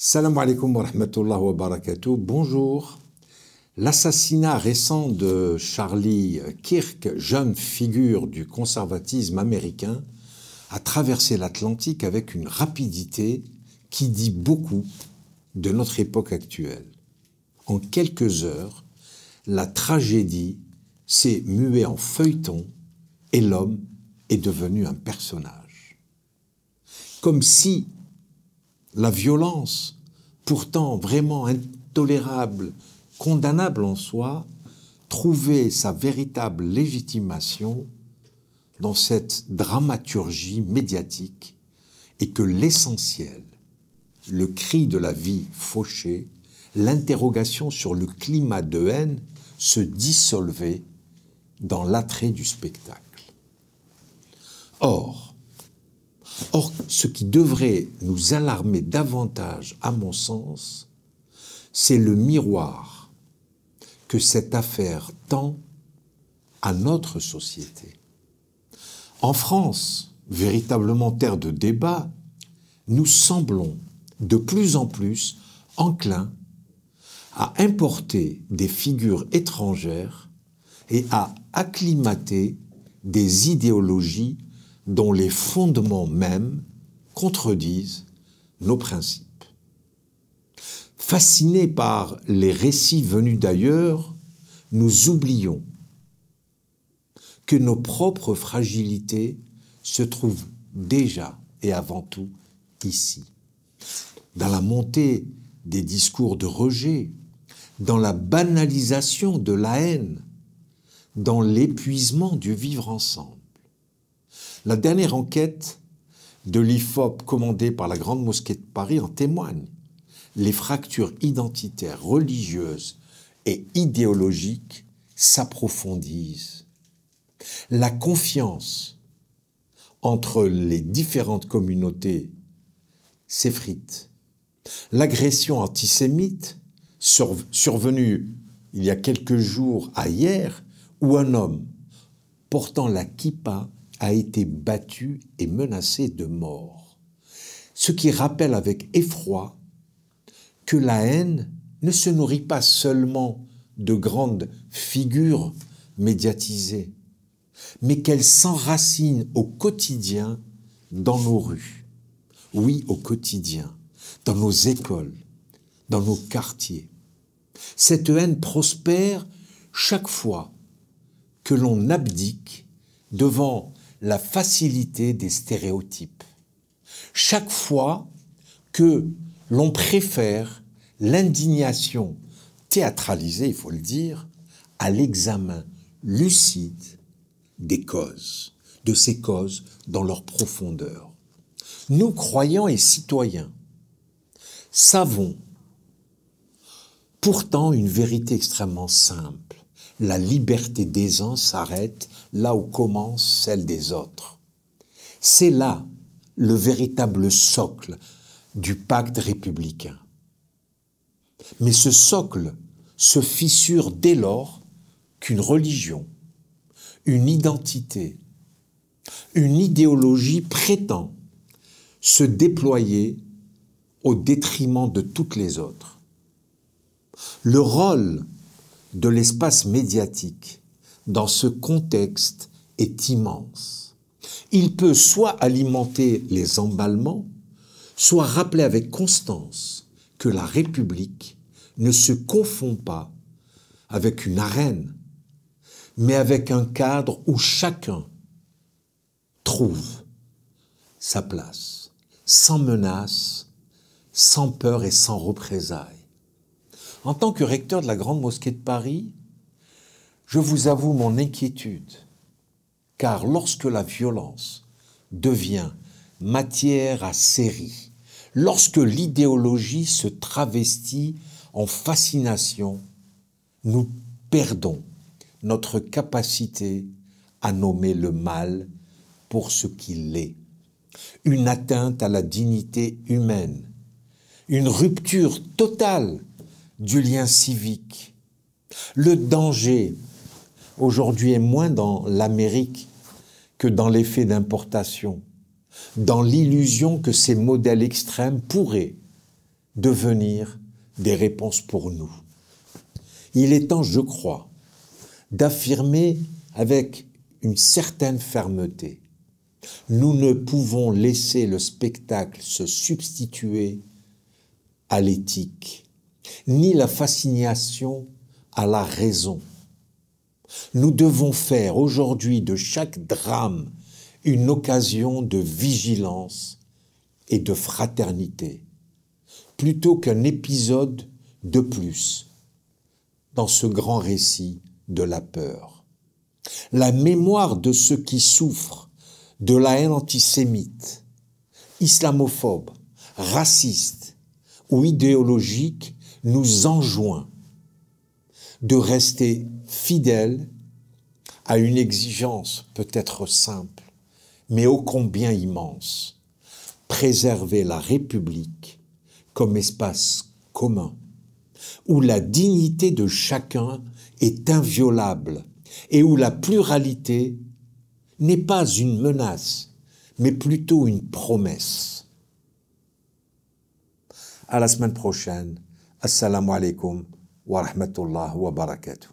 Salam alaikum wa rahmatullahi wa barakatuh. Bonjour. L'assassinat récent de Charlie Kirk, jeune figure du conservatisme américain, a traversé l'Atlantique avec une rapidité qui dit beaucoup de notre époque actuelle. En quelques heures, la tragédie s'est muée en feuilleton et l'homme est devenu un personnage. Comme si la violence, pourtant vraiment intolérable, condamnable en soi, trouvait sa véritable légitimation dans cette dramaturgie médiatique et que l'essentiel, le cri de la vie fauchée, l'interrogation sur le climat de haine se dissolvait dans l'attrait du spectacle. Or, ce qui devrait nous alarmer davantage, à mon sens, c'est le miroir que cette affaire tend à notre société. En France, véritablement terre de débat, nous semblons de plus en plus enclins à importer des figures étrangères et à acclimater des idéologies dont les fondements mêmes contredisent nos principes. Fascinés par les récits venus d'ailleurs, nous oublions que nos propres fragilités se trouvent déjà et avant tout ici. Dans la montée des discours de rejet, dans la banalisation de la haine, dans l'épuisement du vivre ensemble. La dernière enquête de l'IFOP commandée par la Grande Mosquée de Paris en témoigne. Les fractures identitaires, religieuses et idéologiques s'approfondissent. La confiance entre les différentes communautés s'effrite. L'agression antisémite survenue il y a quelques jours à hier, où un homme portant la kippa a été battu et menacé de mort. Ce qui rappelle avec effroi que la haine ne se nourrit pas seulement de grandes figures médiatisées, mais qu'elle s'enracine au quotidien dans nos rues. Oui, au quotidien, dans nos écoles, dans nos quartiers. Cette haine prospère chaque fois que l'on abdique devant la facilité des stéréotypes. Chaque fois que l'on préfère l'indignation théâtralisée, il faut le dire, à l'examen lucide des causes, de ces causes dans leur profondeur. Nous, croyants et citoyens, savons pourtant une vérité extrêmement simple. La liberté des uns s'arrête là où commence celle des autres. C'est là le véritable socle du pacte républicain. Mais ce socle se fissure dès lors qu'une religion, une identité, une idéologie prétend se déployer au détriment de toutes les autres. Le rôle de l'espace médiatique dans ce contexte est immense. Il peut soit alimenter les emballements, soit rappeler avec constance que la République ne se confond pas avec une arène, mais avec un cadre où chacun trouve sa place, sans menace, sans peur et sans représailles. En tant que recteur de la Grande Mosquée de Paris, je vous avoue mon inquiétude, car lorsque la violence devient matière à série, lorsque l'idéologie se travestit en fascination, nous perdons notre capacité à nommer le mal pour ce qu'il est. Une atteinte à la dignité humaine, une rupture totale du lien civique. Le danger, aujourd'hui, est moins dans l'Amérique que dans l'effet d'importation, dans l'illusion que ces modèles extrêmes pourraient devenir des réponses pour nous. Il est temps, je crois, d'affirmer avec une certaine fermeté: nous ne pouvons laisser le spectacle se substituer à l'éthique, ni la fascination à la raison. Nous devons faire aujourd'hui de chaque drame une occasion de vigilance et de fraternité, plutôt qu'un épisode de plus dans ce grand récit de la peur. La mémoire de ceux qui souffrent de la haine antisémite, islamophobe, raciste ou idéologique nous enjoint de rester fidèles à une exigence peut-être simple, mais ô combien immense: préserver la République comme espace commun, où la dignité de chacun est inviolable et où la pluralité n'est pas une menace, mais plutôt une promesse. À la semaine prochaine. Assalamu alaikum wa rahmatullah wa barakatuh.